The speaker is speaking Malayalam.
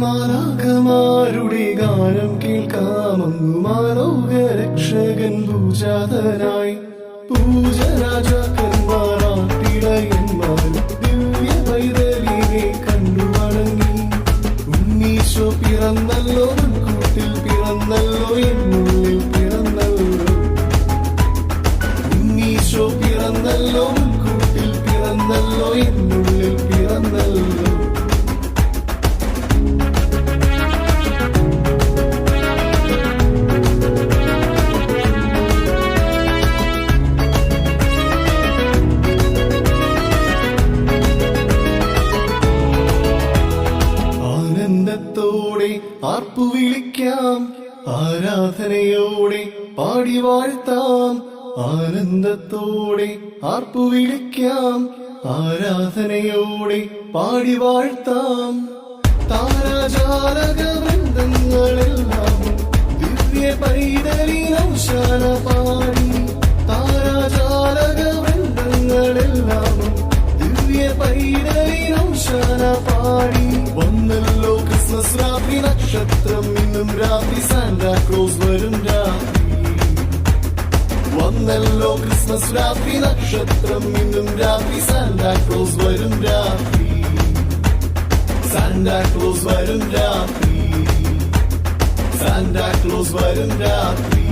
മാലാഖമാരുടെ ഗാനം കേൾക്കാമങ്ങു മാനോഹരക്ഷകൻ പൂജാതനായി പൂജരാജാക്കന്മാരാട്ടിടയന്മാരും ദിവ്യ പൈതലിനെ കണ്ടു വണങ്ങി. ഉണ്ണീശോ പിറന്നല്ലോ, കൂട്ടിൽ പിറന്നല്ലോ, എന്നുള്ളിൽ പിറന്നല്ലോ. ഉണ്ണീശോ പിറന്നല്ലോ, കൂട്ടിൽ പിറന്നല്ലോ, എന്നുള്ളിൽ പിറന്നല്ലോ. ആനന്ദത്തോടെ ആർപ്പു വിളിക്കാം, ആരാധനയോടെ പാടി വാഴ്ത്താം. ആനന്ദത്തോടെ ആർപ്പു വിളിക്കാം, ആരാധനയോടെ പാടി വാഴ്ത്താം. താരാജാലക വൃന്ദങ്ങളെല്ലാം ദിവ്യ പൈതലിനൗശാന പാടി. താരാജാലക വൃന്ദങ്ങളെല്ലാം ദിവ്യ പൈതലിനൗശാന പാടി. വന്നല്ലോ ക്രിസ്മസ് രാത്രി നക്ഷത്രം, ഇന്നും രാത്രി സാന്റാക്ലോസ് വരും രാത്രി. വന്നല്ലോ ക്രിസ്മസ് രാത്രി നക്ഷത്രം, ഇന്നും രാത്രി സാന്റാക്ലോസ് വരും രാത്രി. സാന്റാക്ലോസ് വരും രാത്രി. സാന്റാക്ലോസ് വരും രാത്രി.